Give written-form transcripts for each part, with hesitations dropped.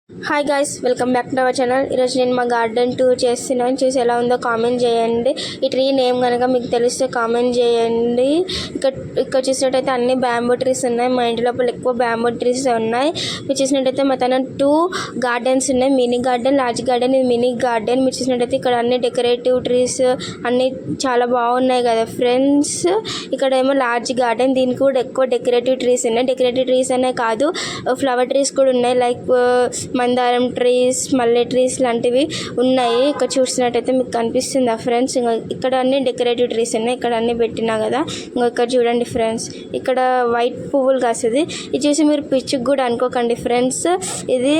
Hi guys, welcome back to our channel. ఈరోజు నేను మా గార్డెన్ టూర్ చేస్తున్నాను. చూసి ఎలా ఉందో కామెంట్ చేయండి. ఈ ట్రీ నేమ్ కనుక మీకు తెలిస్తే కామెంట్ చేయండి. ఇక్కడ చూసినట్టయితే అన్ని బ్యాంబూ ట్రీస్ ఉన్నాయి. మా ఇంటి లోపల ఎక్కువ బ్యాంబూ ట్రీస్ ఉన్నాయి. మీరు చూసినట్టయితే మా తన 2 గార్డెన్స్ ఉన్నాయి. Mini garden, large garden. ఇది మినీ గార్డెన్. మీరు చూసినట్టయితే ఇక్కడ అన్ని డెకరేటివ్ ట్రీస్ అన్ని చాలా బాగున్నాయి కదా ఫ్రెండ్స్. ఇక్కడ ఏమో లార్జ్ గార్డెన్, దీనికి కూడా ఎక్కువ డెకరేటివ్ ట్రీస్ ఉన్నాయి. డెకరేటివ్ ట్రీస్ అనే కాదు, ఫ్లవర్ ట్రీస్ కూడా ఉన్నాయి. లైక్ మందారం ట్రీస్, మల్లె ట్రీస్ లాంటివి ఉన్నాయి. ఇక్కడ చూసినట్టయితే మీకు కనిపిస్తుందా ఫ్రెండ్స్? ఇక్కడ అన్ని డెకరేటివ్ ట్రీస్ ఉన్నాయి. ఇక్కడ అన్ని పెట్టినా కదా. ఇక్కడ చూడండి ఫ్రెండ్స్, ఇక్కడ వైట్ పువ్వులు కాస్తుంది. ఇది చూసి మీరు పిచ్చికి కూడా అనుకోకండి ఫ్రెండ్స్. ఇది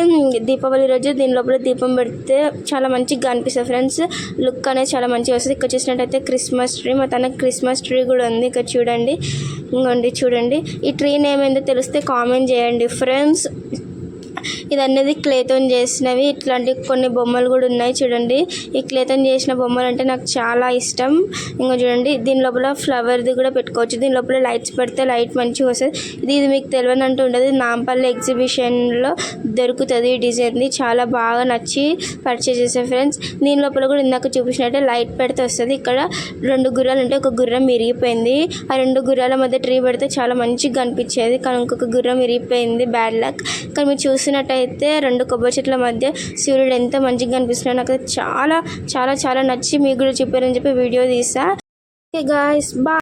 దీపావళి రోజు దీని లోపల దీపం పెడితే చాలా మంచిగా అనిపిస్తుంది ఫ్రెండ్స్. లుక్ అనేది చాలా మంచిగా వస్తుంది. ఇక్కడ చూసినట్టయితే క్రిస్మస్ ట్రీ, మా తన క్రిస్మస్ ట్రీ కూడా ఉంది. ఇక్కడ చూడండి, ఇంకోండి చూడండి. ఈ ట్రీ నేమ్ ఏందో తెలిస్తే కామెంట్ చేయండి ఫ్రెండ్స్. ఇది అనేది క్లేతో చేసినవి. ఇట్లాంటి కొన్ని బొమ్మలు కూడా ఉన్నాయి చూడండి. ఈ క్లేతో చేసిన బొమ్మలు అంటే నాకు చాలా ఇష్టం. ఇంకా చూడండి, దీని లోపల ఫ్లవర్ది కూడా పెట్టుకోవచ్చు. దీని లోపల లైట్స్ పెడితే లైట్ మంచిగా వస్తుంది. ఇది మీకు తెలియని అంటూ ఉండదు. నాంపల్లి ఎగ్జిబిషన్లో దొరుకుతుంది ఈ డిజైన్ది. చాలా బాగా నచ్చి పర్చేస్ చేసాను ఫ్రెండ్స్. దీని లోపల కూడా ఇందాక చూపించినట్టే లైట్ పెడితే వస్తుంది. ఇక్కడ 2 గుర్రాలు ఉంటే ఒక గుర్రం ఇరిగిపోయింది. ఆ 2 గుర్రాల మధ్య ట్రీ పెడితే చాలా మంచిగా కనిపించేది. కానీ ఇంకొక గుర్రం ఇరిగిపోయింది, బ్యాడ్ లక్. కానీ మీరు చూసినట్టయితే 2 కొబ్బరి చెట్ల మధ్య సూర్యుడు ఎంత మంచిగా కనిపిస్తున్నాడు. నాకు చాలా చాలా చాలా నచ్చి మీకు కూడా చెప్పారని చెప్పి వీడియో తీసా. Okay guys, bye.